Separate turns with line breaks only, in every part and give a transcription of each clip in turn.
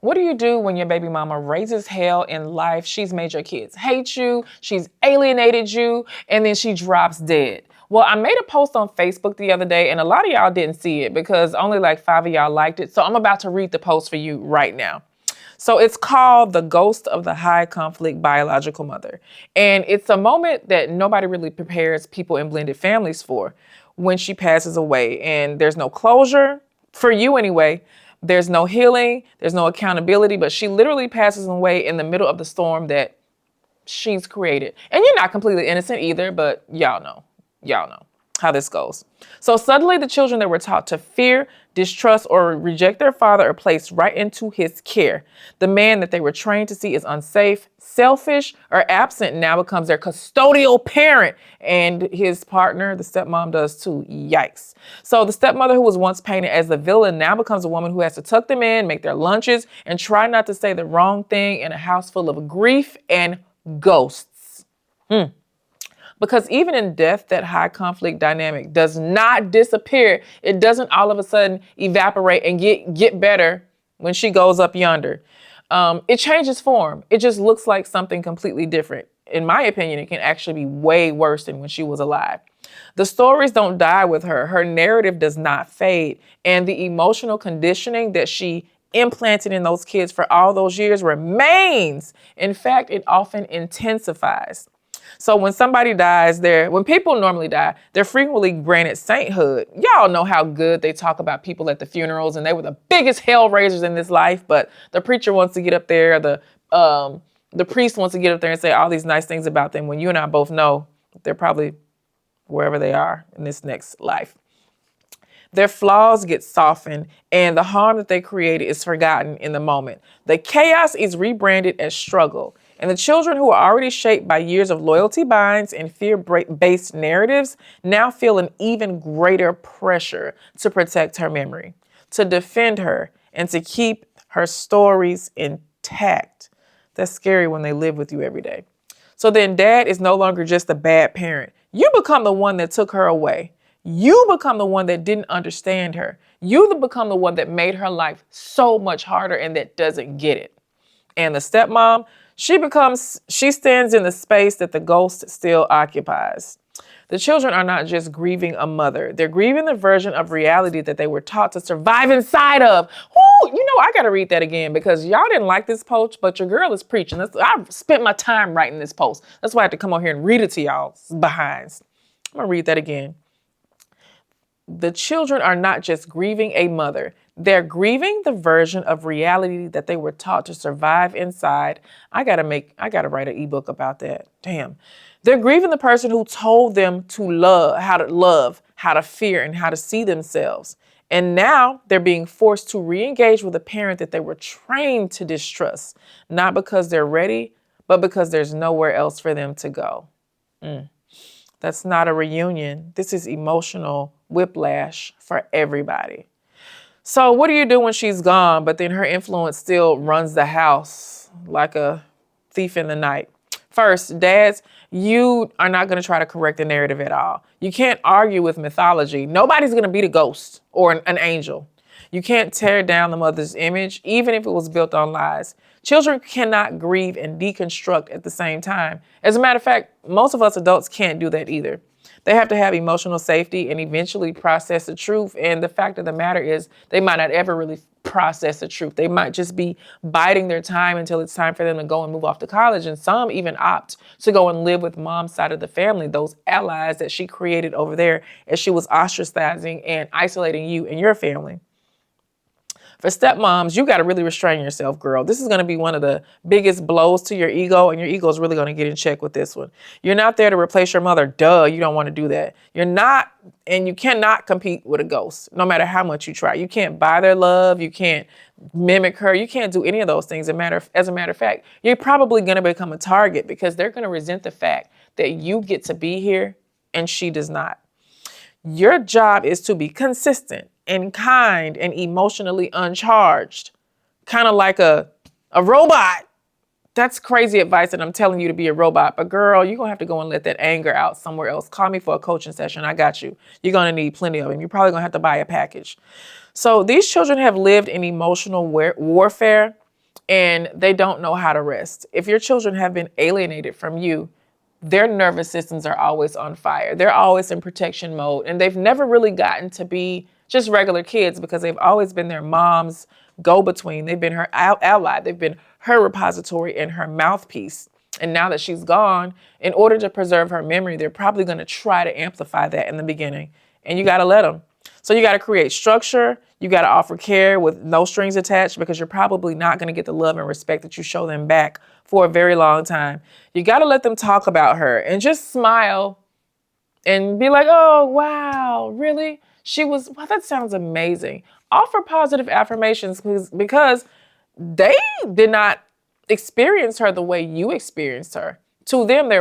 What do you do when your baby mama raises hell in life? She's made your kids hate you, she's alienated you, and then she drops dead. Well, I made a post on Facebook the other day, and a lot of y'all didn't see it because only like 5 of y'all liked it. So I'm about to read the post for you right now. So it's called The Ghost of the High Conflict Biological Mother. And it's a moment that nobody really prepares people in blended families for when she passes away. And there's no closure, for you anyway. There's no healing, there's no accountability, but she literally passes away in the middle of the storm that she's created. And you're not completely innocent either, but y'all know how this goes. So suddenly the children that were taught to fear, distrust, or reject their father are placed right into his care. The man that they were trained to see as unsafe, selfish, or absent now becomes their custodial parent, and his partner, the stepmom, does too. Yikes. So the stepmother who was once painted as the villain now becomes a woman who has to tuck them in, make their lunches, and try not to say the wrong thing in a house full of grief and ghosts. Because even in death, that high conflict dynamic does not disappear. It doesn't all of a sudden evaporate and get better when she goes up yonder. It changes form. It just looks like something completely different. In my opinion, it can actually be way worse than when she was alive. The stories don't die with her. Her narrative does not fade. And the emotional conditioning that she implanted in those kids for all those years remains. In fact, it often intensifies. So when somebody dies, when people normally die, they're frequently granted sainthood. Y'all know how good they talk about people at the funerals, and they were the biggest hell raisers in this life. But the preacher wants to get up there, the priest wants to get up there and say all these nice things about them when you and I both know they're probably wherever they are in this next life. Their flaws get softened, and the harm that they created is forgotten in the moment. The chaos is rebranded as struggle. And the children who are already shaped by years of loyalty binds and fear-based narratives now feel an even greater pressure to protect her memory, to defend her, and to keep her stories intact. That's scary when they live with you every day. So then dad is no longer just a bad parent. You become the one that took her away. You become the one that didn't understand her. You become the one that made her life so much harder and that doesn't get it. And the stepmom, she stands in the space that the ghost still occupies. The children are not just grieving a mother. They're grieving the version of reality that they were taught to survive inside of. Ooh, I got to read that again because y'all didn't like this post, but your girl is preaching. I've spent my time writing this post. That's why I had to come on here and read it to y'all behinds. I'm going to read that again. The children are not just grieving a mother. They're grieving the version of reality that they were taught to survive inside. I gotta write an ebook about that. Damn. They're grieving the person who told them to love, how to fear, and how to see themselves. And now they're being forced to re-engage with a parent that they were trained to distrust, not because they're ready, but because there's nowhere else for them to go. That's not a reunion. This is emotional whiplash for everybody. So what do you do when she's gone, but then her influence still runs the house like a thief in the night? First, dads, you are not going to try to correct the narrative at all. You can't argue with mythology. Nobody's going to beat a ghost or an angel. You can't tear down the mother's image, even if it was built on lies. Children cannot grieve and deconstruct at the same time. As a matter of fact, most of us adults can't do that either. They have to have emotional safety and eventually process the truth. And the fact of the matter is they might not ever really process the truth. They might just be biding their time until it's time for them to go and move off to college. And some even opt to go and live with mom's side of the family, those allies that she created over there as she was ostracizing and isolating you and your family. For stepmoms, you got to really restrain yourself, girl. This is going to be one of the biggest blows to your ego, and your ego is really going to get in check with this one. You're not there to replace your mother. Duh, you don't want to do that. You're not, and you cannot compete with a ghost, no matter how much you try. You can't buy their love. You can't mimic her. You can't do any of those things. As a matter of fact, you're probably going to become a target because they're going to resent the fact that you get to be here and she does not. Your job is to be consistent and kind and emotionally uncharged, kind of like a robot. That's crazy advice and I'm telling you to be a robot. But girl, you're going to have to go and let that anger out somewhere else. Call me for a coaching session. I got you. You're going to need plenty of them. You're probably going to have to buy a package. So these children have lived in emotional warfare and they don't know how to rest. If your children have been alienated from you, their nervous systems are always on fire. They're always in protection mode, and they've never really gotten to be just regular kids because they've always been their mom's go-between. They've been her ally. They've been her repository and her mouthpiece. And now that she's gone, in order to preserve her memory, they're probably going to try to amplify that in the beginning. And you got to let them. So you got to create structure. You got to offer care with no strings attached, because you're probably not going to get the love and respect that you show them back for a very long time. You got to let them talk about her and just smile and be like, oh, wow, really? Wow, that sounds amazing. Offer positive affirmations because they did not experience her the way you experienced her. To them,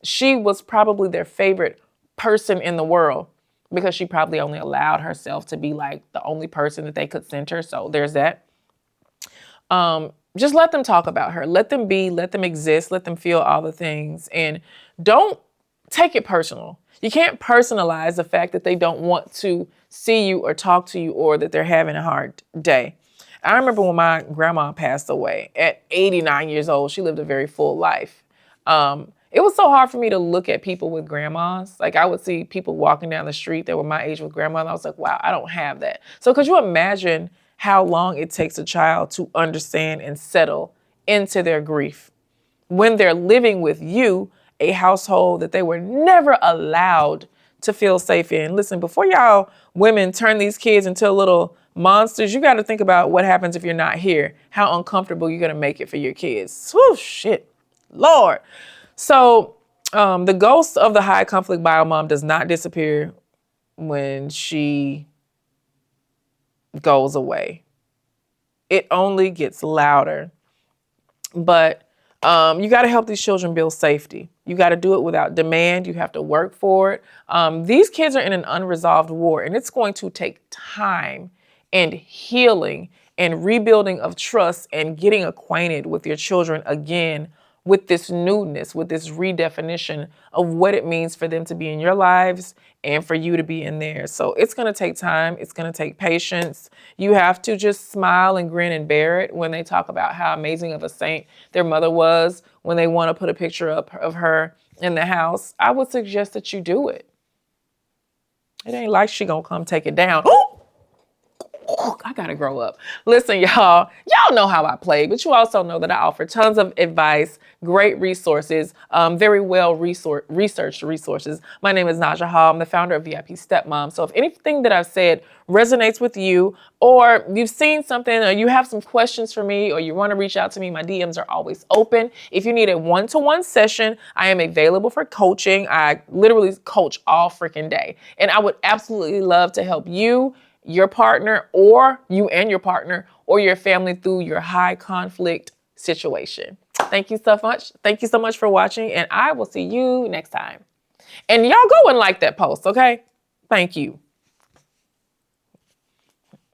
she was probably their favorite person in the world, because she probably only allowed herself to be like the only person that they could center. So there's that. Just let them talk about her. Let them be, let them exist, let them feel all the things. And don't take it personal. You can't personalize the fact that they don't want to see you or talk to you, or that they're having a hard day. I remember when my grandma passed away at 89 years old. She lived a very full life. It was so hard for me to look at people with grandmas. Like, I would see people walking down the street that were my age with grandma, and I was like, wow, I don't have that. So could you imagine how long it takes a child to understand and settle into their grief when they're living with you, a household that they were never allowed to feel safe in? Listen, before y'all women turn these kids into little monsters, you got to think about what happens if you're not here, how uncomfortable you're going to make it for your kids. Whew, shit, Lord. So the ghost of the high conflict bio mom does not disappear when she goes away. It only gets louder. But you got to help these children build safety. You got to do it without demand. You have to work for it. These kids are in an unresolved war, and it's going to take time and healing and rebuilding of trust and getting acquainted with your children again, with this newness, with this redefinition of what it means for them to be in your lives and for you to be in theirs. So it's going to take time. It's going to take patience. You have to just smile and grin and bear it when they talk about how amazing of a saint their mother was, when they want to put a picture up of her in the house. I would suggest that you do it. It ain't like she gonna come take it down. I gotta grow up. Listen, y'all know how I play, but you also know that I offer tons of advice, great resources, very well researched resources. My name is Naja. I'm the founder of VIP Stepmom. So if anything that I've said resonates with you, or you've seen something, or you have some questions for me, or you want to reach out to me, my DMs are always open. If you need a one-to-one session, I am available for coaching. I literally coach all freaking day. And I would absolutely love to help you, your partner, or you and your partner or your family through your high conflict situation. Thank you so much. Thank you so much for watching, and I will see you next time. And y'all go and like that post, okay? Thank you.